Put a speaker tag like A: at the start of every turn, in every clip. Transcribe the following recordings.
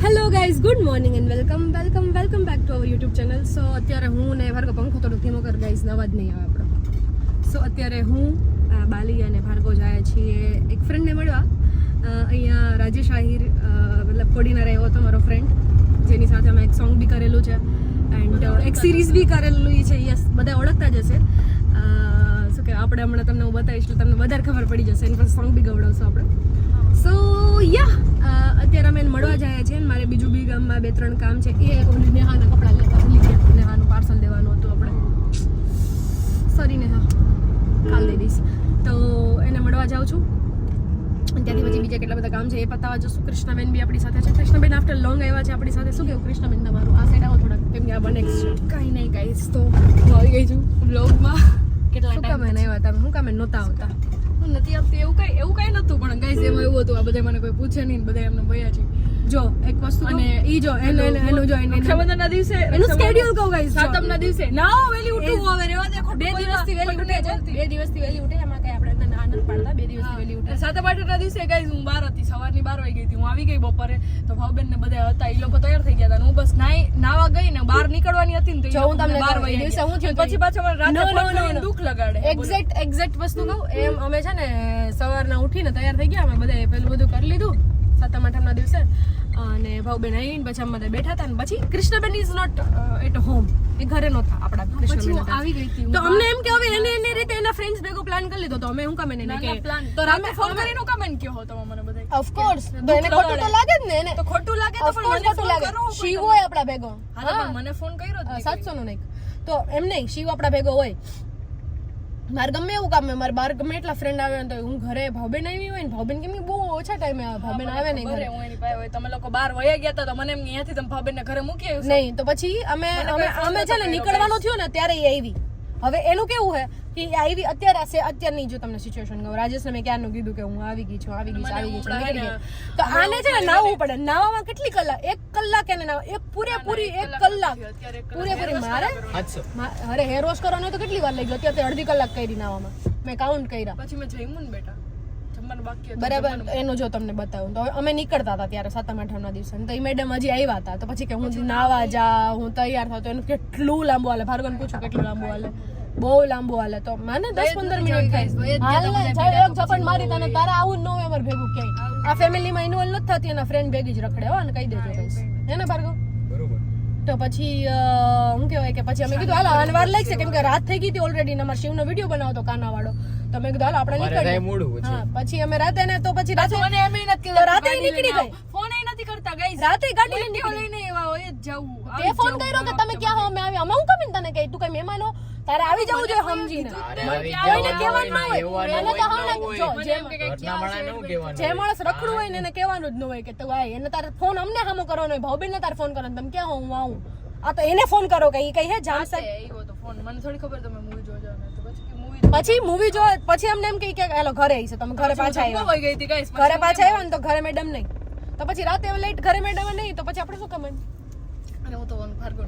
A: Hello guys, good morning and welcome back to our YouTube channel. So અત્યારે હું ને ભાર્ગવ, પંખો થોડો ધીમો કર ગાઈઝ, અવાજ નહીં આવે આપણો. સો અત્યારે હું બાલી અને ભાર્ગવ જાય છીએ એક ફ્રેન્ડને મળવા. અહીંયા રાજેશ આહિર મતલબ કોડીનાર એવો હતો મારો ફ્રેન્ડ, જેની સાથે અમે એક સોંગ બી કરેલું છે એન્ડ એક સિરીઝ બી કરેલું છે. યસ, બધા ઓળખતા જ હશે. શું કે આપણે હમણાં તમને હું બતાવીશ એટલે તમને વધારે ખબર પડી જશે. એની પર સોંગ બી ગવડાવશું આપણે. સો અત્યારે અમે મળવા જાય છે. મારે બીજું બી ગામમાં 2-3 કામ છે. એ ઓલી નેહાના કપડાં લેતા ભૂલી ગયા. નેહાનું પાર્સલ દેવાનું હતું આપણે. સોરી નેહા, કાલ દઈ દઈશ. તો એને મળવા જાઉં છું. ત્યાંથી પછી બીજા કેટલા બધા કામ છે એ પતાવવા જશું. કૃષ્ણાબેન બી આપણી સાથે છે. કૃષ્ણાબેન આફ્ટર લોંગ આવ્યા છે આપણી સાથે. શું કેવું કૃષ્ણાબેન તમારું? આ સાઈડ આવો થોડાક, કેમ કે આ બને છે.
B: કાંઈ નહીં ગાઈસ, તો હું આવી ગઈ છું બ્લોગમાં. કેટલા
A: ટાઈમ આવ્યા તમે? હું કામે નહોતા આવતા?
B: નથી આપતી એવું કઈ નતું, પણ ગાઈસ એમાં એવું હતું, આ બધા મને કોઈ પૂછે નહીં, બધા એમને ભયા છે.
A: જો એક વસ્તુ અને ઈ જો એનું જો
B: રક્ષાબંધનના દિવસે
A: એનું સ્કેડ્યુલ કહું ગાઈસ.
B: સાતમના દિવસે ના વેલી ઉઠવું હવે રેવા દે.
A: 2 દિવસથી વેલી ઉઠે છે. 2 દિવસથી વેલી ઉઠે, એમાં કઈ આપણે ના નથી પાડતા. 2 દિવસથી વેલી ઉઠે.
B: સાતમ આઠમના દિવસે ગાઈસ હું બહાર હતી, સવારની 12 વાગી ગઈ હતી. હું આવી ગઈ બપોરે, તો ભાવબેન ને બધા હતા, ઈ લોકો તૈયાર થઈ ગયા હતા. હું બસ નાવા ગઈ ને બહાર નીકળવાની હતી ને, તો
A: હું તમને 12 વાગે દિવસે હું થયું
B: પછી પાછો મને રાતે ફોન કરીને દુખ લગાડે.
A: એક્ઝેક્ટ વસ્તુ કહું એમ, અમે છે ને સવારના ઉઠીને તૈયાર થઈ ગયા. અમે બધા પેલું બધું કરી લીધું સાતમ આઠમના દિવસે, અને ભાવબેન આવીને પછી અમે બધા બેઠા હતા. અને પછી કૃષ્ણબેન ઇઝ નોટ એટ હોમ, એ ઘરે નહોતા આપણા. કૃષ્ણબેન
B: આવી ગઈ હતી,
A: તો અમને એમ કે હવે એની રીતે એના ફ્રેન્ડ્સ ભેગો પ્લાન કરી લીધો. તો અમે હું કામ એને કે
B: તો રાતે ફોન કરીને કમેન્ટ કહો તમે મને બધા.
A: ઓફ કોર્સ તો એને ખોટું તો લાગે જ ને. એને
B: તો ખોટું લાગે તો પણ મને
A: ખોટું લાગે. શિવ હોય આપણા ભેગો.
B: હા, મને ફોન કર્યો જ
A: 700 નો નહીં. તો એમ નહીં, શિવ આપણા ભેગો હોય. મારે ગમે એવું કામ હોય, મારે બહાર ગમે એટલા ફ્રેન્ડ આવે ને, તો હું ઘરે ભાવબેન આવી હોય ને, ભાવબેન કેમ કે બહુ ઓછા ટાઈમે આવે, ભાવબેન આવે નહીં ઘરે.
B: હું એની પાસે હોય, તમે લોકો બહાર વયા ગયા હતા, તો મને એમ અહીંયાથી તમે ભાવબેન ને ઘરે મૂકી આવ્યું
A: નહીં. તો પછી અમે છે ને નીકળવાનું થયું ને ત્યારે એ આવી. હવે એનું કેવું હે કે આવી અત્યારની જો તમને સિચ્યુએશન કહું, રાજેશને મેં ક્યારનું કીધું કે હું આવી ગઈ છું. તો આને છે ને નાવવું પડે. નાવામાં કેટલી કલાક? 1 કલાક એને નાવ, એક પૂરેપૂરી 1 કલાક પૂરેપૂરી. મારે અરે હેર વોશ કરવાનો તો કેટલી વાર લઈ ગયો? અત્યારે 1.5 કલાક કરી નાવામાં, મેં કાઉન્ટ કર્યા.
B: પછી મેં જમ્યું ને બેટા, જમવાનું બાકી હતું
A: બરાબર. એનું જો તમને બતાવું તો અમે નીકળતા હતા ત્યારે સાતમ આઠમના દિવસે, તો એ મેડમ હજી આવ્યા હતા. તો પછી કે હું નાવા જા, હું તૈયાર થાવ, તો એનું કેટલું લાંબુ હાલે. ભાર્ગવને પૂછું કેટલું લાંબુ હાલે. બહુ લાંબુ હાલે. તો મને 10-15 મિનિટ થાય. એક ઝપટ મારી તને, તારે આવું જ ન હોય અમારે ભેગું ક્યાંય. આ ફેમિલીમાં ઇન્વોલ્વ નથી થતી, એના ફ્રેન્ડ ભેગી જ રખડે. હો, અને કહી દેજો ગાઈસ, હે ને ભાર્ગવ? તો પછી શું કહેવાય કે પછી અમે કીધું હાલો, આને વાર લાગશે, કેમ કે રાત થઈ ગઈ હતી ઓલરેડી. અમારે શિવનો વિડીયો બનાવતો કાના વાળો, તો મેં કીધું હાલો આપણે નીકળીએ. હા, પછી અમે રાતે ને, તો પછી રાતે
B: મને એમ નથી કીધું,
A: રાતે નીકળી ગઈ.
B: ફોન એ નથી કરતા ગાઈસ,
A: રાતે ગાડી લઈને
B: લઈને એવા હોય જ જવું.
A: તે ફોન કર્યો કે તમે ક્યાં હો? અમે આવ્યા. અમે હું કમીને તને કહી, તું કઈ મહેમાન હો, તારે આવી જવું જોઈએ સમજીને. કોઈને કહેવાનું ન હોય. એને તો હા ને, જો જે માણસ રખડું હોય ને એને કહેવાનું જ ન હોય કે તું આય. એને તારે ફોન અમને સામો કરવાનો હોય, ભાવબેન ને તારે ફોન કરવાનો, તમે ક્યાં હો હું આવું. આ તો એને ફોન કરો કે ઈ કઈ હે જામ સાહેબ.
B: આવ્યો તો ફોન, મને થોડી ખબર તમે મૂવી જોજો ને, તો
A: પછી મૂવી જો, પછી અમને એમ કહી કે હાલો ઘરે આવી છે. તમે ઘરે પાછા આવ્યા.
B: વહી ગઈ હતી ગાઈસ.
A: ઘરે પાછા આવ્યા ને તો ઘરે મેડમ નહીં. તો પછી રાતે લેટ ઘરે મેડમ નહીં, તો પછી આપણે શું કામ?
B: અને હું તો ભાર્ગવ.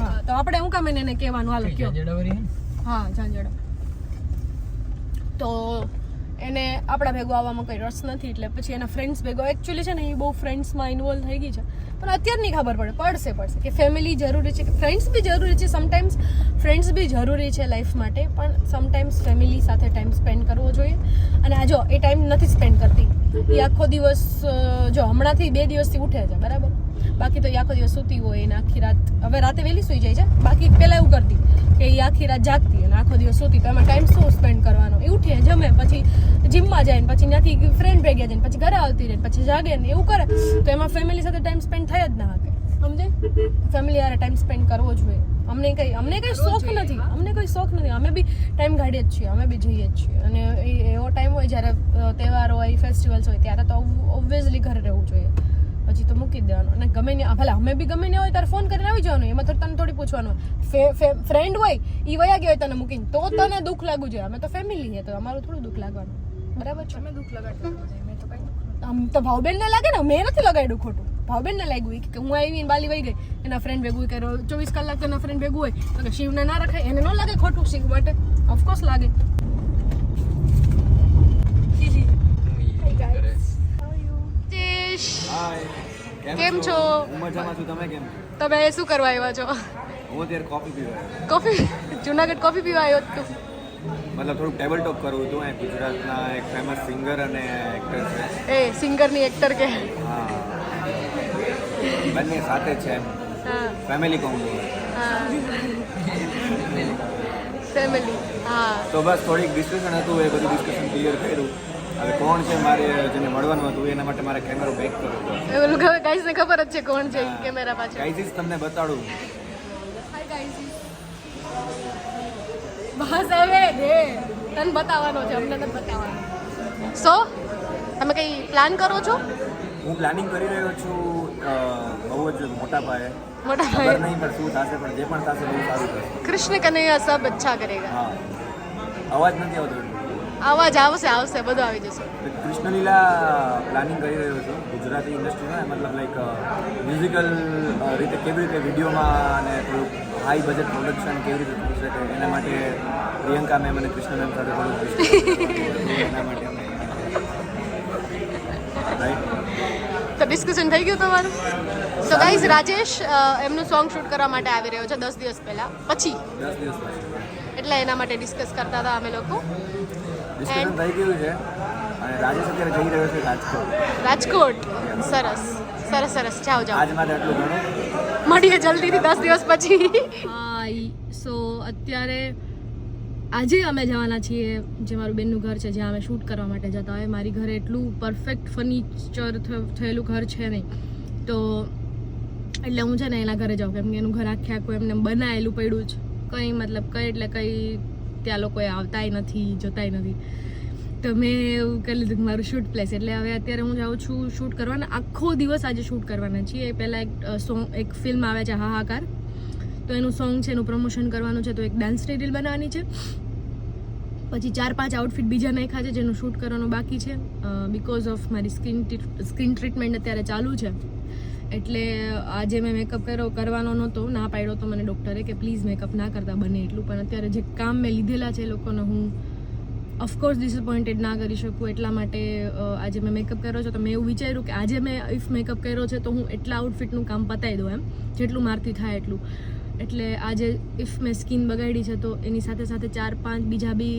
A: હા, તો આપણે શું કામ એને કહેવાનું? હાલો કયો. હા, ઝાંઝડા. તો એને આપણા ભેગો આવવામાં કોઈ રસ નથી, એટલે પછી એના ફ્રેન્ડ્સ ભેગો એકચ્યુઅલી છે ને એ બહુ ફ્રેન્ડ્સમાં ઇન્વોલ્વ થઈ ગઈ છે. પણ અત્યારની ખબર પડશે કે ફેમિલી જરૂરી છે, કે ફ્રેન્ડ્સ બી જરૂરી છે. સમટાઈમ્સ ફ્રેન્ડ્સ બી જરૂરી છે લાઈફ માટે, પણ સમટાઈમ્સ ફેમિલી સાથે ટાઈમ સ્પેન્ડ કરવો જોઈએ. અને આ જો એ ટાઈમ નથી સ્પેન્ડ કરતી, એ આખો દિવસ જો હમણાંથી 2 દિવસથી ઉઠે છે બરાબર, બાકી તો એ આખો દિવસ સૂતી હોય ને આખી રાત. હવે રાતે વહેલી સૂઈ જાય છે, બાકી પહેલા એવું કરતી કે એ આખી રાત જાગતી અને આખો દિવસ સૂતી. તો એમાં ટાઈમ શું સ્પેન્ડ કરવાનો? એ ઉઠે, જમે, પછી જીમમાં જાય ને પછી ત્યાંથી ફ્રેન્ડ ભેગા જાય ને પછી ઘરે આવતી રહે, પછી જાગે ને એવું કરે. તો એમાં ફેમિલી સાથે ટાઈમ સ્પેન્ડ થાય જ ના શકે, સમજે? ફેમિલી યારે ટાઈમ સ્પેન્ડ કરવો જોઈએ. અમને કઈ શોખ નથી, અમે બી ટાઈમ કાઢીએ જ છીએ, અમે બી જઈએ જ છીએ. અને એવો ટાઈમ હોય જ્યારે તહેવાર હોય, ફેસ્ટિવલ્સ હોય, ત્યારે તો ઓબ્વિયસલી ઘરે રહેવું જોઈએ. પછી તો મૂકી દેવાનું. અને ગમે ને ભલે અમે બી ગમે ને હોય ત્યારે ફોન કરીને આવી જવાનું. એમાં તો તને થોડી પૂછવાનું. ફ્રેન્ડ હોય ઈ વયા ગયો હોય તને મૂકીને, તો તને દુઃખ લાગવું જોઈએ. અમે તો ફેમિલી છે, તો અમારું થોડું દુઃખ લાગવાનું. બરાબર છે?
B: તમે દુઃખ લગાડતા મેં તો કઈ
A: આમ તો ભાવબેન ને લાગે ને, મેં નથી લગાડ્યું ખોટું. ભાવબેન ને લાગ્યું કે હું આવી બાલી વહી ગઈ, એના ફ્રેન્ડ ભેગું કરે 24 કલાક એના ફ્રેન્ડ ભેગું હોય, તો શિવને ના રખાય. એને ન લાગે ખોટું? શિવ માટે ઓફકોર્સ લાગે. કેમ છો?
C: હું મજામાં છું. તમે કેમ છો?
A: તમે શું કરવા આવ્યા છો?
C: હું અત્યારે કોફી પીવા આવ્યો.
A: કોફી? જુનાગઢ કોફી પીવા આવ્યો તું?
C: મતલબ થોડુંક ટેબલ ટોક કરવું હતું. એ ગુજરાતના એક ફેમસ સિંગર અને એક્ટર છે.
A: એ સિંગરની એક્ટર કે?
C: હા, બંને સાથે છે એમ.
A: હા
C: ફેમિલી કોમ્બો.
A: હા ફેમિલી. હા
C: તો બસ થોડીક ડિસ્કશન હતું, એ બધું ડિસ્કશન ક્લિયર કર્યું. હવે કોણ છે મારે જેને મળવાનું હતું એના માટે મારે કેમેરો બેક કરવો પડે.
A: એવું ગાઈઝને ખબર જ છે કોણ છે કેમેરા પાછળ.
C: ગાઈઝ તમને બતાડું.
A: Hi guys. બસ હવે દે, તને બતાવવાનો છે, અમને નથી બતાવવાનો. સો તમે કઈ પ્લાન કરો છો?
C: હું પ્લાનિંગ કરી રહ્યો છું બહુ જ મોટા પાયે.
A: મોટા
C: ખબર
A: ભાઈ,
C: નહીં પણ શું થશે, પણ જે પણ થશે બહુ સારું થશે.
A: કૃષ્ણ કનૈયા સબ અચ્છા કરેગા.
C: હા, અવાજ નથી આવતો.
A: આવાજ આવશે આવશે, બધું આવી જશે.
C: કૃષ્ણલીલા પ્લાનિંગ કરી રહ્યો છું ગુજરાતી ઇન્ડસ્ટ્રીમાં, મતલબ લાઈક મ્યુઝિકલ રીતે કેવી રીતે વિડીયોમાં અને થોડુંક હાઈ બજેટ પ્રોડક્શન કેવી રીતે થઈ શકે એના માટે પ્રિયંકા મેમ અને કૃષ્ણ મેમ સાથે થોડુંક એના માટે અમે રાઈટ.
A: તો ડિસ્કશન થઈ ગયું તમારું? સો ગાઈઝ, રાજેશ એમનું સોંગ શૂટ કરવા માટે આવી રહ્યો છે 10 દિવસ પહેલા, પછી
C: 10 દિવસ પછી
A: એટલે એના માટે ડિસ્કસ કરતા હતા અમે લોકો.
C: ડિસ્કશન થઈ ગયું છે અને રાજેશ અત્યારે જઈ રહ્યો છે રાજકોટ.
A: રાજકોટ. સરસ સરસ સરસ, જાઓ જાઓ.
C: આજ માટે આટલું ઘણું.
A: મળીએ જલ્દીથી 10 દિવસ પછી. હા, સો અત્યારે આજે અમે જવાના છીએ જે મારું બેનનું ઘર છે, જ્યાં અમે શૂટ કરવા માટે જતા હોય. મારી ઘરે એટલું પરફેક્ટ ફર્નિચર થયેલું ઘર છે નહીં, તો એટલે હું છે ને એના ઘરે જાઉં, કેમ કે એનું ઘર આખે આખું એમને બનાવેલું પડ્યું છે. કંઈ મતલબ કંઈ એટલે કંઈ ત્યાં લોકોએ આવતાય નથી, જતાય નથી. તો મેં એવું કરી લીધું કે મારું શૂટ પ્લેસ, એટલે હવે અત્યારે હું જાઉં છું શૂટ કરવાના. આખો દિવસ આજે શૂટ કરવાના છીએ. એ પહેલાં એક ફિલ્મ આવે છે હાહાકાર, તો એનું સોંગ છે, એનું પ્રમોશન કરવાનું છે, તો એક ડાન્સની રીલ બનાવવાની છે. પછી 4-5 આઉટફિટ બીજા નાખ્યા છે જેનું શૂટ કરવાનું બાકી છે. બિકોઝ ઓફ મારી સ્કિન ટ્રીટમેન્ટ અત્યારે ચાલુ છે, એટલે આજે મેં મેકઅપ કરવાનો નહોતો, ના પાડ્યો તો મને ડૉક્ટરે કે પ્લીઝ મેકઅપ ના કરતા બને એટલું. પણ અત્યારે જે કામ મેં લીધેલા છે એ લોકોને હું ઓફકોર્સ ડિસઅપોઇન્ટેડ ના કરી શકું, એટલા માટે આજે મેં મેકઅપ કર્યો છે. તો મેં એવું વિચાર્યું કે આજે મેં ઇફ મેકઅપ કર્યો છે તો હું એટલા આઉટફિટનું કામ પતાવી દઉં, એમ જેટલું મારથી થાય એટલું. એટલે આજે ઇફ મેં સ્કિન બગાડી છે તો એની સાથે સાથે 4-5 બીજા બી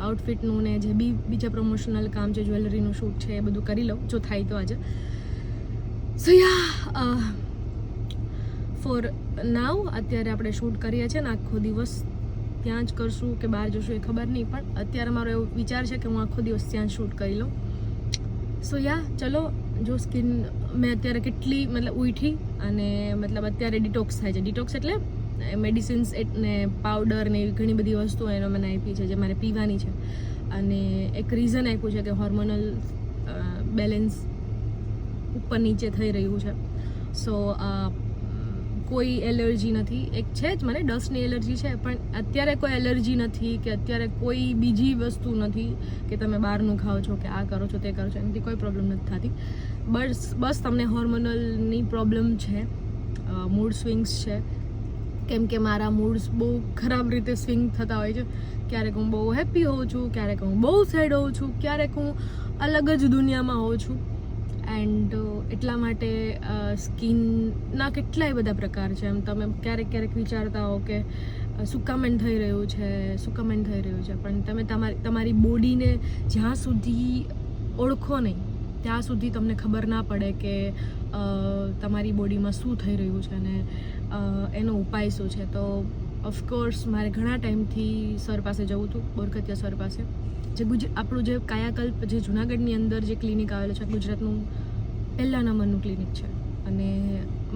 A: આઉટફિટનું ને જે બી બીજા પ્રમોશનલ કામ છે, જ્વેલરીનું શૂટ છે, એ બધું કરી લઉં જો થાય તો આજે. સો યા, ફોર નાવ અત્યારે આપણે શૂટ કરીએ છીએ ને આખો દિવસ ત્યાં જ કરશું કે બહાર જશું એ ખબર નહીં, પણ અત્યારે મારો એવો વિચાર છે કે હું આખો દિવસ ત્યાં જ શૂટ કરી લઉં. સો યા, ચલો. જો સ્કિન મેં અત્યારે કેટલી મતલબ ઉઠી અને મતલબ અત્યારે ડિટોક્સ થાય છે. ડિટોક્સ એટલે મેડિસિન્સ ને પાવડર ને એવી ઘણી બધી વસ્તુઓ એનો મને આપી છે જે મારે પીવાની છે. અને એક રીઝન આપ્યું છે કે હોર્મોનલ બેલેન્સ ઉપર નીચે થઈ રહ્યું છે. સો કોઈ એલર્જી નથી. એક છે જ મને ડસ્ટની એલર્જી છે, પણ અત્યારે કોઈ એલર્જી નથી કે અત્યારે કોઈ બીજી વસ્તુ નથી કે તમે બહારનું ખાઓ છો કે આ કરો છો તે કરો છો, એનાથી કોઈ પ્રોબ્લેમ નથી થતી. બસ તમને હોર્મોનલની પ્રોબ્લેમ છે, મૂડ સ્વિંગ્સ છે, કેમ કે મારા મૂડ્સ બહુ ખરાબ રીતે સ્વિંગ થતા હોય છે. ક્યારેક હું બહુ હેપી હોઉં છું, ક્યારેક હું બહુ સેડ હોઉં છું, ક્યારેક હું અલગ જ દુનિયામાં હોઉં છું. એન્ડ એટલા માટે સ્કિનના કેટલાય બધા પ્રકાર છે. એમ તમે ક્યારેક વિચારતા હો કે સુકામેન્ટ થઈ રહ્યું છે, પણ તમે તમારી બોડીને જ્યાં સુધી ઓળખો નહીં ત્યાં સુધી તમને ખબર ના પડે કે તમારી બોડીમાં શું થઈ રહ્યું છે અને એનો ઉપાય શું છે. તો ઓફકોર્સ મારે ઘણા ટાઈમથી સર પાસે જવું હતું, બોરખતિયા સર પાસે, જે આપણું જે કાયાકલ્પ જે જુનાગઢની અંદર જે ક્લિનિક આવેલું છે, ગુજરાતનું પહેલા નંબરનું ક્લિનિક છે. અને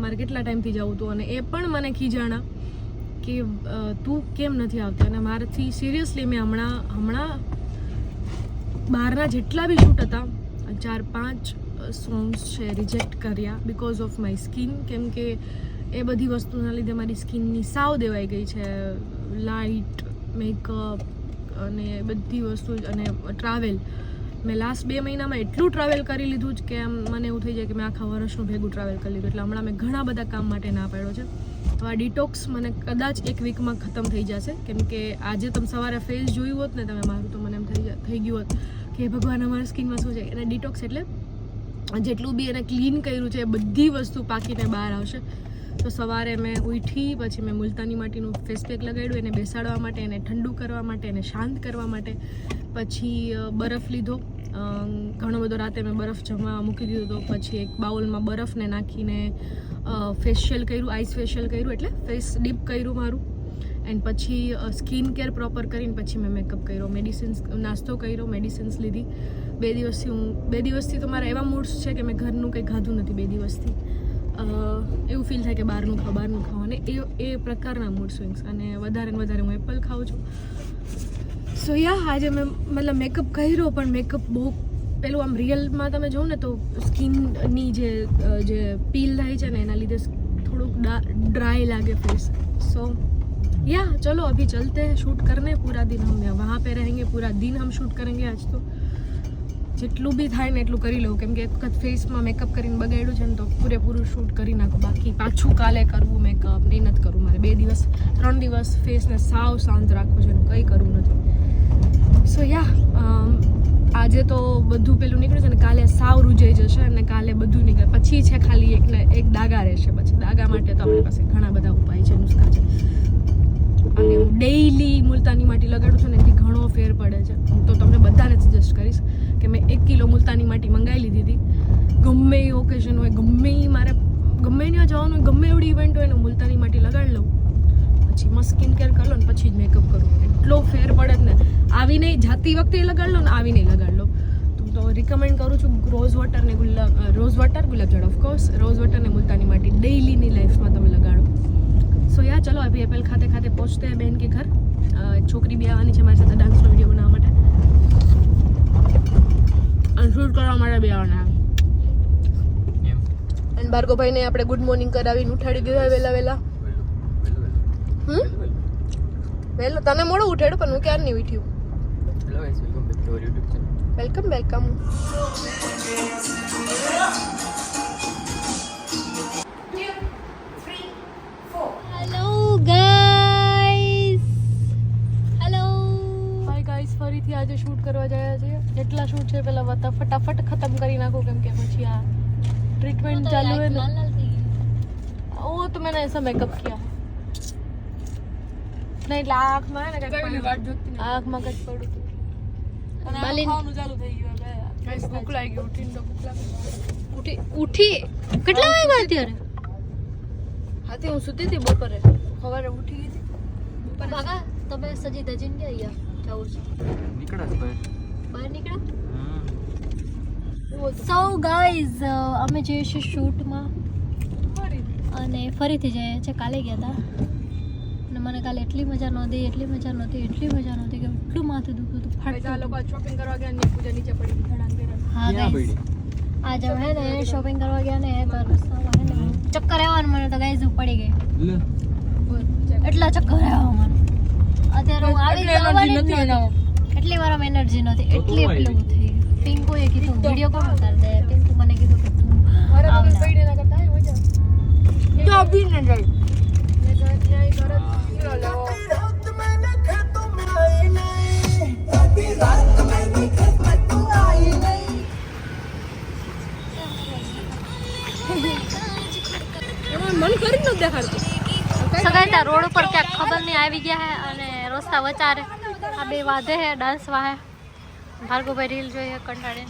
A: મારે કેટલા ટાઈમથી જવું હતું અને એ પણ મને ખીજાણા કે તું કેમ નથી આવતી. અને મારાથી સિરિયસલી મેં હમણાં બહારના જેટલા બી શૂટ હતા 4-5 સોંગ્સ છે રિજેક્ટ કર્યા બિકોઝ ઓફ માય સ્કિન, કેમ કે એ બધી વસ્તુના લીધે મારી સ્કિનની સાવ દેવાઈ ગઈ છે. લાઇટ મેકઅપ અને બધી વસ્તુ અને ટ્રાવેલ. મેં લાસ્ટ 2 મહિનામાં એટલું ટ્રાવેલ કરી લીધું જ કે મને એવું થઈ જાય કે મેં આખા વર્ષનું ભેગું ટ્રાવેલ કરી લીધું. એટલે હમણાં મેં ઘણા બધા કામ માટે ના પાડ્યો છે. તો આ ડિટોક્સ મને કદાચ 1 વીકમાં ખતમ થઈ જશે, કેમ કે આજે તમે સવારે ફેસ જોયું હોત ને તમે મારું, તો મને એમ થઈ ગયું હોત કે ભગવાન અમારા સ્કિનમાં શું છે. અને ડિટોક્સ એટલે જેટલું બી એને ક્લીન કર્યું છે એ બધી વસ્તુ પાકીને બહાર આવશે. તો સવારે મેં ઉઠી, પછી મેં મુલતાની માટીનું ફેસ પેક લગાડ્યું એને બેસાડવા માટે, એને ઠંડુ કરવા માટે, એને શાંત કરવા માટે. પછી બરફ લીધો, ઘણો બધો રાતે મેં બરફ જમવા મૂકી દીધો હતો. પછી એક બાઉલમાં બરફને નાખીને ફેશિયલ કર્યું, આઈસ ફેશિયલ કર્યું, એટલે ફેસ ડીપ કર્યું મારું. એન્ડ પછી સ્કિન કેર પ્રોપર કરીને પછી મેં મેકઅપ કર્યો, મેડિસિન્સ નાસ્તો કર્યો, મેડિસિન્સ લીધી. 2 દિવસથી તો મારા એવા મૂડ્સ છે કે મેં ઘરનું કંઈ ખાધું નથી 2 દિવસથી. એવું ફીલ થાય કે બહારનું ખાવ, અને એ પ્રકારના મૂડ સ્વિંગ્સ. અને વધારે ને વધારે હું એપલ ખાઉં છું. સો આજે મેં મતલબ મેકઅપ કર્યો, પણ મેકઅપ બહુ પેલું આમ રિયલમાં તમે જોવો ને તો સ્કિનની જે પીલ થાય છે ને એના લીધે થોડુંક ડ્રાય લાગે ફેસ. સો चलो अभी चलते हैं शूट करने. पूरा दिन हम वहाँ पे रहेंगे, पूरा दिन हम शूट करेंगे. आज तो જેટલું બી થાય ને એટલું કરી લઉં, કેમ કે એક વખત ફેસમાં મેકઅપ કરીને બગાડ્યું છે ને તો પૂરેપૂરું શૂટ કરી નાખું. બાકી પાછું કાલે કરવું મેકઅપ એ નથી કરવું મારે. 3 દિવસ ફેસને સાવ શાંત રાખવું છે, કંઈ કરવું નથી. સો આજે તો બધું પેલું નીકળ્યું છે ને, કાલે સાવ રૂજાઈ જશે અને કાલે બધું નીકળે. પછી છે ખાલી એક દાગા રહેશે. પછી દાગા માટે તો આપણી પાસે ઘણા બધા ઉપાય છે, નુસ્ખા છે. અને હું ડેઈલી મુલતાની માટી લગાડું છું ને એથી ઘણો ફેર પડે છે. હું તો તમને બધાને સજેસ્ટ કરીશ કે મેં 1 કિલો મુલતાની માટી મંગાવી લીધી હતી. ગમે એ ઓકેઝન હોય, ગમે એ મારે ગમે ત્યાં જવાનું હોય, ગમે એવડી ઇવેન્ટ હોય ને મુલતાની માટી લગાડી લઉં. પછી મસ્ત સ્કિન કેર કરી લો ને પછી જ મેકઅપ કરું. એટલો ફેર પડે જ ને. આવી નહીં જાતી વખતે લગાડી લો ને આવી નહીં લગાડી લો. તો રિકમેન્ડ કરું છું રોઝ વોટર ગુલાબજળ, ઓફકોર્સ રોઝ વોટર ને મુલતાની માટી ડેઈલીની લાઈફમાં તમે લગાડો. સો चलो अभी एप्पल खाते खाते पहुंचते हैं बहन के घर. एक छोकरी भी आवानी है हमारे साथ डांसનો વિડીયો બનાવવા માટે અને શૂટ કરવા માટે બી આવવાના. અને ભાર્ગવભાઈને આપણે ગુડ મોર્નિંગ કરાવીને ઉઠાડી દીધા વહેલા. વહેલો તને મોડું ઉઠાડ્યું પણ હું ક્યારે નહીં ઉઠ્યું. વેલકમ. ફરીથી આજે શૂટ કરવા જાય છે. જેટલા શૂટ છે પેલા ફટાફટ ખતમ કરી નાખો, કેમ કે પછી આ ट्रीटमेंट चालू है ना. वो तो मैंने ऐसा मेकअप किया नहीं, आँख में है ना आँख में कट पड़ू भूख लागी.
D: ઉઠી કેટલા વાગ્યા અત્યારે?
A: હાથી હું સુતી હતી બપોરે, સવારે ઉઠી ગઈ હતી.
D: કાકા તમે સજી ધજીને ગયા અહીંયા જાવું છે? બહાર નીકળ્યા. સો ગાઈઝ અમે જઈએ છીએ શૂટમાં અને ફરીથી જઈએ છીએ. કાલે ગયા હતા અને મને કાલે એટલી મજા નહોતી કે એટલું માથું દુખતું હતું.
A: શોપિંગ કરવા ગયા, પૂજા નીચે પડી ગઈ.
D: હા ગાઈઝ આજે હે ને શોપિંગ કરવા ગયા ને તો રસ્તામાં હે ને ચક્કર આવ્યા મને તો ગાઈઝ પડી ગઈ. એટલા ચક્કર આવ્યા મને. અત્યારે હું આવી એટલી વાર એનર્જી નથી, એટલી પેલું થઈ. પિંકુએ કીધું વિડીયો કોલ ઉતાર દે. પિંકુ મને કીધું કે તું
A: મન કરી ન દેખાડતું.
D: સગાઈતા રોડ ઉપર ક્યાંક ખબર નહીં આવી ગયા હે અને રસ્તા વચારે આ બે વાધે હે ડાન્સ વાહે. ભાર્ગવભાઈ રીલ જોઈએ કંટાળે.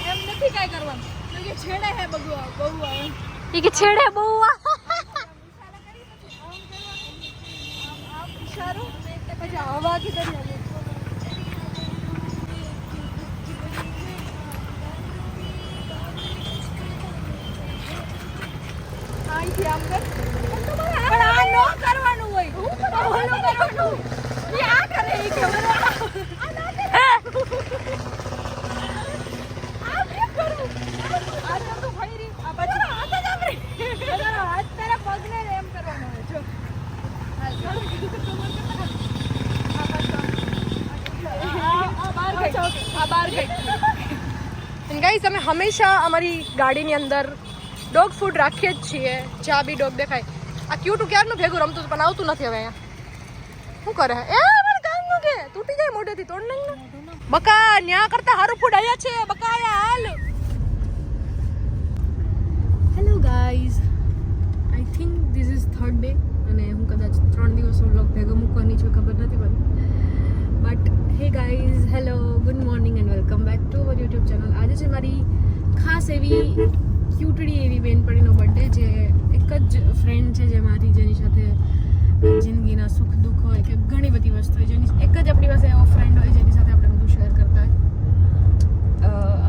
B: એમ નથી કાઈ કરવાનું, કે છેડે હે બહુ
D: ઈ કે છેડે બહુ
B: ઈશારો પછી હવા કી કરી આમ કર. પણ આ નો કરવાનું હોય. હું કરવાનું ઈ આ કરે ઈ કે મને આ ના કરે. આ કે કરું આ તો ફઈરી આ પછી હાથ જ આપણે તારા હાથ તારા પગને એમ કરવાનો હોય. જો હાલ આ બાર ગઈ.
A: ગાઈસ અમે હંમેશા અમારી ગાડીની અંદર ડોગ ફૂડ રાખીએ જ છીએ. જ્યાં બી ડોગ દેખાય. આ ક્યુટ ક્યારનું ભેગું રમતું પણ આવતું નથી હવે અહીંયા. શું કરે? એ મને બકા ન્યા કરતા હારું ફૂડ આયા છે બકા આયા હાલ. Hello guys, I think this is third day અને હું કદાચ 3 દિવસનો વ્લોગ ભેગો મૂકવાની છું, ખબર નથી પડતી. But hey guys, hello, good morning and welcome back to our YouTube channel. આજે છે મારી ખાસ એવી ક્યુટડી એવી બેનપણીનો બર્થડે, જે એક જ ફ્રેન્ડ છે જે મારી, જેની સાથે જિંદગીના સુખ દુઃખ હોય કે ઘણી બધી વસ્તુ હોય, જેની એક જ આપણી પાસે એવો ફ્રેન્ડ હોય જેની સાથે આપણે બધું શેર કરતા હોય.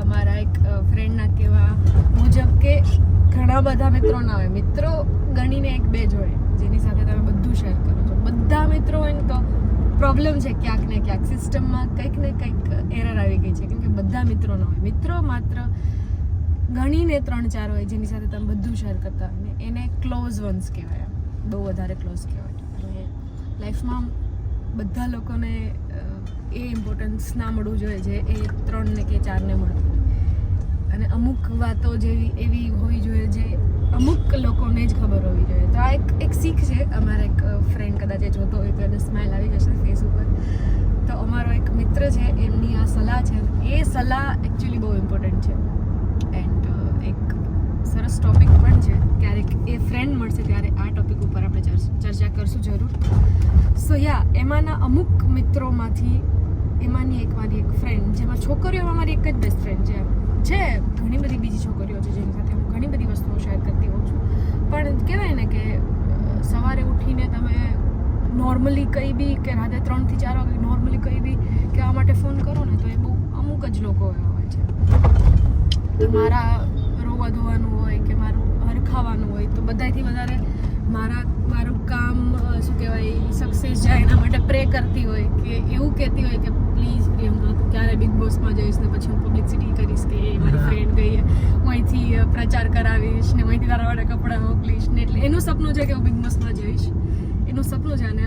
A: અમારા એક ફ્રેન્ડના કહેવા મુજબ કે ઘણા બધા મિત્રો ના હોય, મિત્રો ગણીને 1-2 જ હોય જેની સાથે તમે બધું શેર કરો છો. બધા મિત્રો હોય ને તો પ્રોબ્લેમ છે ક્યાંક ને ક્યાંક, સિસ્ટમમાં કંઈક ને કંઈક એરર આવી ગઈ છે, કેમ કે બધા મિત્રો ન હોય. મિત્રો માત્ર ગણીને 3-4 હોય જેની સાથે તમે બધું શેર કરતા હોય, એને ક્લોઝ વન્સ કહેવાય, બહુ વધારે ક્લોઝ કહેવાય. અને લાઈફમાં બધા લોકોને એ ઇમ્પોર્ટન્સ ના મળવું જોઈએ જે એ 3 ને કે 4 ને મળતું હોય. અને અમુક વાતો જેવી એવી હોવી જોઈએ જે અમુક લોકોને જ ખબર હોવી જોઈએ. તો આ એક શીખ છે. અમારા એક ફ્રેન્ડ કદાચ એ જોતો હોય તો એને સ્માઇલ આવી જશે ફેસ ઉપર. તો અમારો એક મિત્ર છે, એમની આ સલાહ છે, એ સલાહ એકચ્યુઅલી બહુ ઇમ્પોર્ટન્ટ છે. એન્ડ એક સરસ ટોપિક પણ છે. ક્યારેક એ ફ્રેન્ડ મળશે ત્યારે આ ટોપિક ઉપર આપણે ચર્ચા કરશું જરૂર. સો યા, એમાંના અમુક મિત્રોમાંથી એમાંની એક મારી એક ફ્રેન્ડ, જેમાં છોકરીઓમાં મારી એક જ બેસ્ટ ફ્રેન્ડ છે ઘણી બધી બીજી છોકરીઓ છે જેની સાથે હું ઘણી બધી વસ્તુઓ શેર કરતી હોઉં છું. પણ કહેવાય ને કે સવારે ઉઠીને તમે નોર્મલી કંઈ બી, કે રાતે 3 થી 4 વાગે નોર્મલી કંઈ બી કહેવા માટે ફોન કરો ને તો એ બહુ અમુક જ લોકો એવા હોય છે. તો મારા રોવા ધોવાનું હોય કે મારું હરખાવાનું હોય તો બધાથી વધારે મારું કામ શું કહેવાય સક્સેસ જાય એના માટે પ્રે કરતી હોય, કે એવું કહેતી હોય કે પ્લીઝ પ્રિયંકા તું ક્યારે બિગ બોસમાં જઈશ ને પછી હું પબ્લિસિટી કરીશ કે એ મારી ફ્રેન્ડ ગઈ, હું અહીંથી પ્રચાર કરાવીશ ને અહીંથી તારા માટે કપડાં મોકલીશ ને. એટલે એનું સપનું છે કે હું બિગ બોસમાં જઈશ, એનું સપનું છે. અને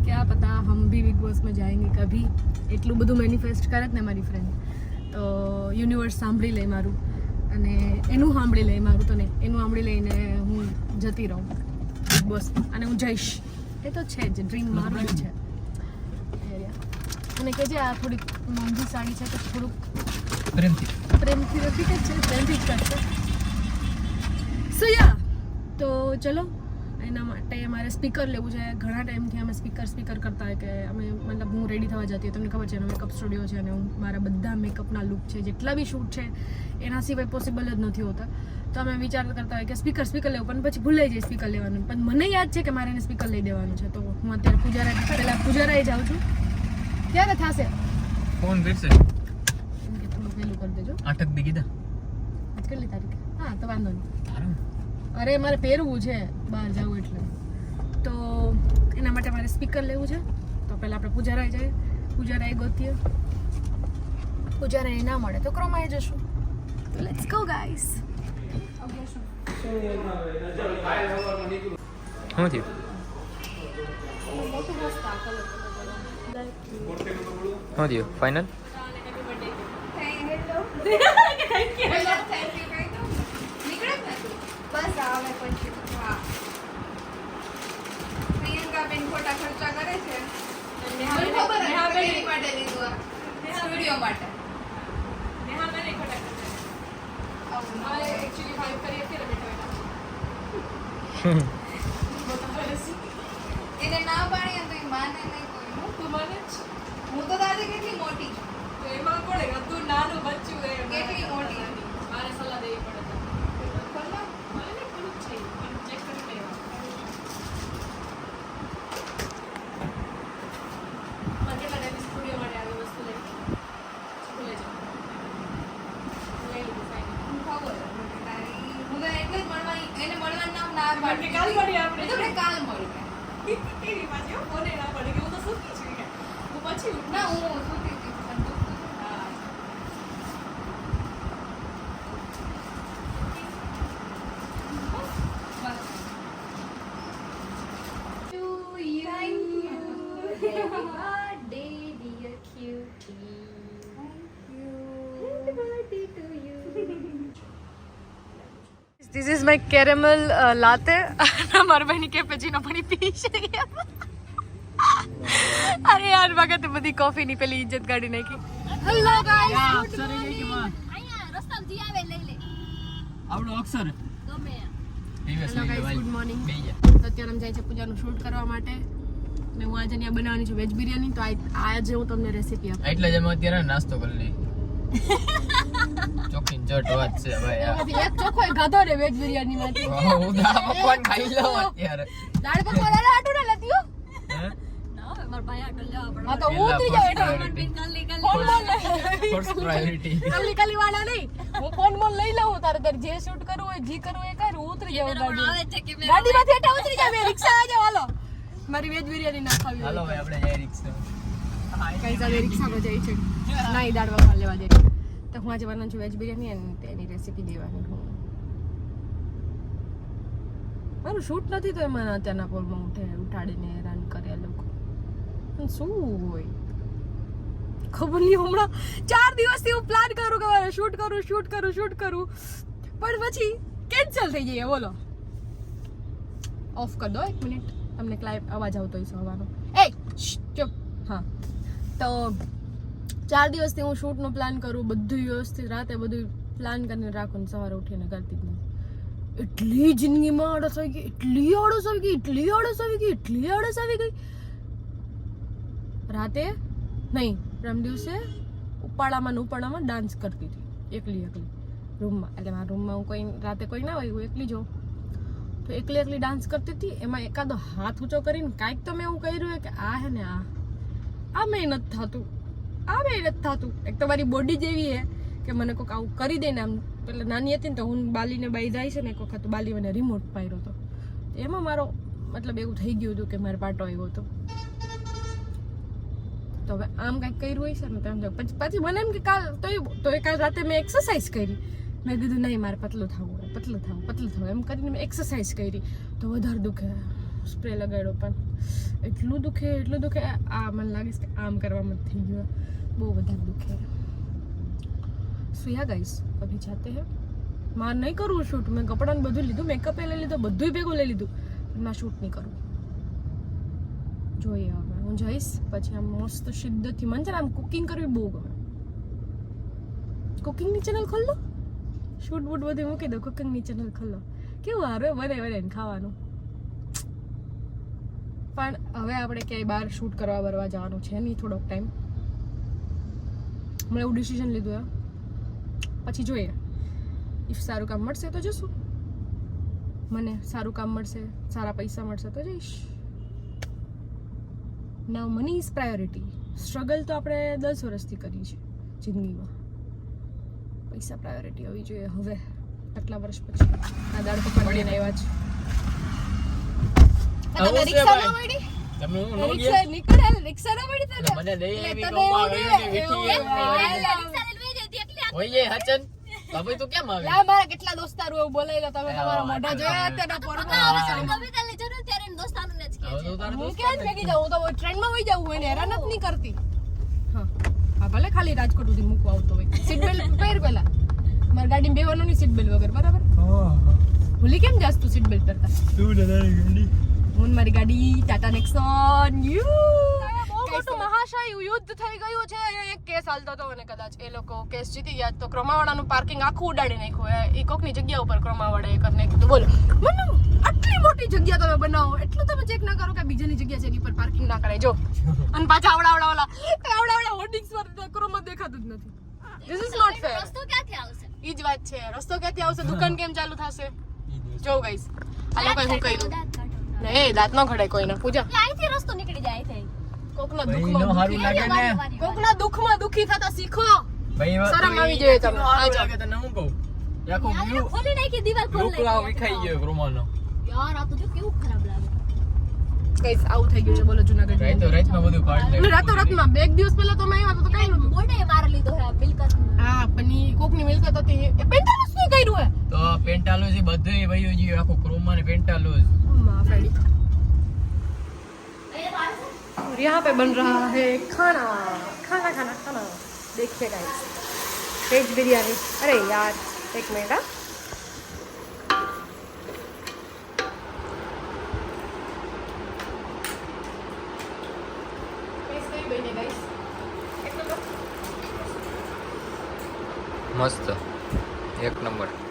A: ક્યાં પતા હમ ભી બિગ બોસમાં જાયેંગે કભી, એટલું બધું મેનિફેસ્ટ કરે જ ને મારી ફ્રેન્ડ. તો યુનિવર્સ સાંભળી લે મારું, અને એનું સાંભળી લે મારું, તો નહીં એનું સાંભળી લઈને હું જતી રહું બિગ બોસ, અને હું જઈશ. એ તો છે જ, ડ્રીમ મારું જ છે. અને કે જે આ થોડીક મોંઘી સાડી છે તો થોડુંક પ્રેમથી રખી જ છે, પ્રેમથી જ કરશે. સો યા, તો ચલો, એના માટે અમારે સ્પીકર લેવું છે. ઘણા ટાઈમથી અમે સ્પીકર કરતા હોય કે અમે, મતલબ હું રેડી થવા જતી હોય, તમને ખબર છે એનો મેકઅપ સ્ટુડિયો છે અને હું મારા બધા મેકઅપના લુક છે, જેટલા બી શૂટ છે એના સિવાય પોસિબલ જ નથી હોતા. તો અમે વિચાર કરતા હોય કે સ્પીકર લેવું, પણ પછી ભૂલાઈ જાય સ્પીકર લેવાનું. પણ મને યાદ છે કે મારે એને સ્પીકર લઈ દેવાનું છે. તો હું અત્યારે પૂજારાએ જાઉં છું. ક્યારે થશે
C: ફોન કરશે
A: એમ કે થોડું વહેલું કરી દેજો.
C: 8 દી કીધા
A: આજ કેટલી તારીખ? હા, તો વાંધો નહીં. અરે મારે પહેરવું છે બહાર જવું એટલે, તો એના માટે મારે સ્પીકર લેવું છે. તો પહેલાં આપણે પૂજારાએ જઈએ, પૂજારાએ ગોતીએ. પૂજારાએ ના મળે તો ક્રોમાએ જશું. તો લેટ્સ ગો ગાઈસ.
C: શું થયું? શું થયું ફાઇનલ?
B: પ્રિયંકાબેન ખોટા ખર્ચા કરે છે સ્ટુડિયો માટે. એને ના પાડી તો એ માને નહીં કોઈ. તું માને જ? હું તો તારી કેટલી મોટી છું. તો એમાં પડે કે તું નાનું બચ્ચું કેટલી મોટી મારે સલાહ દેવી પડે. કાલ મળી આપણે કાલ મળી એવી પાછી ફોને ના પડે કે હું તો સુતી છું કે હું પછી ના હું સુતી હતી
A: This is my caramel latte. મારા ભાઈની કેપેચીનો પાણી પી છે. અરે યાર વખતે બધી કોફી ની પેલી ઇજ્જત કાઢી નાખી. હેલો ગાઈસ,
D: અહીંયા રસ્તામાં જી આવે લઈ લે
C: આવડો અક્ષર
D: ગમે
A: હેલો ગાઈસ, ગુડ મોર્નિંગ. અત્યારે અમે જાય છે પૂજાનું શૂટ કરવા માટે ને હું આજે અહીંયા બનાવવાની છું વેજ બિરયાની. તો આજે હું તમને રેસીપી આપું.
E: એટલે જ અમે અત્યારે નાસ્તો કરી લઈ ચોખ્ખી જટ વાત છે ભાઈ આ.
A: એમાંથી એક ચોખ્ખો ગાધો ને વેજ બિરયાની માંથી.
E: હું દાળ પકવાન ખાઈ લઉં અત્યારે.
A: દાળ પકવાન આલે આટું ના લેતી હો.
E: હે?
D: ના હવે મારા ભાઈ આગળ લેવા પડે
A: હા તો હું ઉતરી જાવ એટલે
D: કલ્લી
A: ફોન બોલ
E: ફર્સ્ટ પ્રાયોરિટી.
A: કલી વાળા નહીં, હું ફોન બોલ લઈ લઉં. તારે જે શૂટ કરવું હોય જી કરવું હોય કર. હું ઉતરી જાવ ગાડી
D: આવે છે કે
A: ગાડીમાંથી હેઠા ઉતરી જાવ. મેં રિક્ષા આ જાવ. હાલો મારી વેજ બિરયાની ના ખાવી
E: હાલો
A: હોય
E: ભાઈ આપણે જઈ રિક્ષા.
A: કઈ સાથે રિક્ષામાં જાય છે ના દાળ વખા લેવા જાય તો હું આજે બનાવું છું વેજ બિરયાની અને તેની રેસીપી દેવાની હું. મારું શૂટ નથી તો એમાં અત્યારના પોલમાં ઉઠાડીને હેરાન કર્યા લોકો. પણ શું હોય ખબર નહીં. હમણાં 4 દિવસથી હું પ્લાન કરું કે મારે શૂટ કરું પણ પછી કેન્સલ થઈ જાય. બોલો ઓફ કર દો 1 મિનિટ. તમને ક્લાઇપ અવાજ આવતો હોય સવારનો. એ ચૂપ. હા તો 4 દિવસથી હું શૂટનો પ્લાન કરું, બધું વ્યવસ્થિત રાતે બધું પ્લાન કરીને રાખું ને સવારે ઉઠીને કરતી જ નહીં. એટલી જિંદગીમાં આળસ આવી ગઈ, એટલી આળસ આવી ગઈ. રાતે નહીં પરમ દિવસે ઉપાડામાં ડાન્સ કરતી હતી એકલી રૂમમાં. એટલે મારા રૂમમાં હું રાતે કોઈ ના હોય, હું એકલી જ હોઉં તો એકલી ડાન્સ કરતી હતી. એમાં એકાદો હાથ ઊંચો કરીને કાંઈક તો મેં એવું કર્યું હોય કે આ હે ને આ મેં નથી થતું. એક તો મારી બોડી જેવી હે કે મને કોઈક આવું કરી દે ને. આમ પેલા નાની હતી ને તો હું બાલીને બાઈ જાય છે ને એક વખત બાલી મને રિમોટ પાડ્યો હતો. એમાં મારો મતલબ એવું થઈ ગયું હતું કે મારે પાટો આવ્યો હતો. તો હવે આમ કંઈક કર્યું હોય છે ને તો પછી મને એમ કે કાલ રાતે મેં એક્સરસાઇઝ કરી. મેં કીધું નહીં મારે પતલું થવું એમ કરીને મેં એક્સરસાઇઝ કરી તો વધારે દુખે. સ્પ્રે લગાડ્યો પણ એટલું દુખે. આ મને લાગે છે કે આમ કરવામાં થઈ ગયું, બહુ વધારે દુખે. સો યા ગાઈસ અભી જાતે હે. મારે નહીં કરવું શૂટ. મેં કપડાં બધું લીધું, મેકઅપ લઈ લીધો, બધું ભેગું લઈ લીધું, પણ મારે શૂટ નહીં કરવું. જોઈએ હવે હું જઈશ પછી આમ મસ્ત સિદ્ધથી. મને છે ને આમ કુકિંગ કરવી બહુ ગમે. કુકિંગની ચેનલ ખોલ લો, શૂટ બૂટ બધું મૂકી દો, કુકિંગની ચેનલ ખોલો. કેવું હારું બને ખાવાનું. પણ હવે આપણે ક્યાંય બહાર શૂટ કરવા જવાનું છે નહીં થોડોક ટાઈમ. મેં એવું ડિસિઝન લીધું પછી જોઈએ. ઇફ સારું કામ મળશે તો જશું. મને સારું કામ મળશે, સારા પૈસા મળશે તો જઈશ. નાવ મની ઇઝ પ્રાયોરિટી. સ્ટ્રગલ તો આપણે 10 વર્ષથી કરી છે જિંદગીમાં. પૈસા પ્રાયોરિટી હોવી જોઈએ. હવે આટલા વર્ષ પછી આ દાળ પકવાન લઈને આવ્યા છે. રિક્ષા ના મળી.
E: તમે હું નો
A: રિક્ષા નીકળે રિક્ષા ના મળી તને.
E: મને દઈ
A: એટલે
E: આવી
A: તને
E: રોપા
A: એવું
E: આવી
A: નહીં.
E: વીટી ઓય હચન હવે તું કેમ આવી?
A: લા મારા કેટલા દોસ્તારો એવું બોલાયેલા. તમે તમારા મોઢા જોયા અત્યારે પોરમાં.
D: કવિતાને જરૂર ત્યારે એના દોસ્તારોને જ કહે
E: હવે
D: છે.
E: તો તારે
A: હું ક્યાં જ ભેગી જાઉં? હું તો ટ્રેનમાં વહી જાઉં હોય ને હેરાન જ નહીં કરતી. હા ભલે ખાલી રાજકોટ સુધી મૂકવા આવતો હોય. સીટ બેલ્ટ પહેર પેલા. મારી ગાડીમાં બેવાનું નહીં સીટ બેલ્ટ વગર. બરાબર ભૂલી કેમ જાસ તું સીટ બેલ્ટ પહેરતા? હું મારી ગાડી ટાટા નેક્સોન. મોટું મહાશય યુદ્ધ થઈ ગયું છે. એક કેસ હાલતો હતો અને કદાચ એ લોકો કેસ જીતી ગયા તો ક્રમાવાળાનું પાર્કિંગ આખું ઉડાડી નાખ્યું. એ કોકની જગ્યા ઉપર ક્રમાવાળાએ કરીને કીધું બોલો મને આટલી મોટી જગ્યા તમે બનાવો એટલું તમે ચેક ના કરો કે બીજાની જગ્યા છે એની પર પાર્કિંગ ના કરાય. જો અને પાછા આવડા હોર્ડિંગ્સ પર ક્રોમા દેખાતું જ નથી. This is not fair.
D: રસ્તો ક્યાંથી આવશે?
A: ઈ જ વાત છે. રસ્તો ક્યાંથી આવશે? દુકાન કેમ ચાલુ થશે? જો ગાઈસ આ લોકો હું કહ્યું નહીં દાંત ન ખડાય કોઈના. પૂજા
D: અહીંથી રસ્તો નીકળી જાય અહીંથી.
A: કોકના
E: ભાઈ
A: દુઃખમાં
E: નો હારું લાગે ને
A: કોકના દુઃખમાં દુઃખી થતા શીખો.
E: ભાઈ
A: શરમ આવી જોઈએ તમને.
E: હારું લાગે તને હું કહું આખો
D: યાર,
E: વ્યૂ
D: ખોલી નાખી દીવાલ ખોલી
E: લુક લાવ વિખાઈ ગયો ક્રોમાનો.
D: યાર આ તો જો કેવું ખરાબ લાગે.
A: ગાઈસ આવું થઈ ગયું છે બોલો જુનાગઢ.
E: રાતમાં બધું કાઢ લે.
A: રાતોરાતમાં બે દિવસ પહેલા તો મેં આવ્યા તો કઈ નતું.
D: બોર્ડે માર લીધો હે આ મિલકત.
A: હા પણ ઈ કોકની મિલકત હતી. એ પેન્ટાલુસ શું કર્યું હે?
E: તો પેન્ટાલુઝ બધું વયું ગયું આખો ક્રોમા ને પેન્ટાલુઝ.
A: माफड़ी। और यहाँ पे बन रहा है खाना खाना खाना खाना देखिए गाइस वेज बिरयानी। अरे यार एक मिनट
E: મસ્ત એક નંબર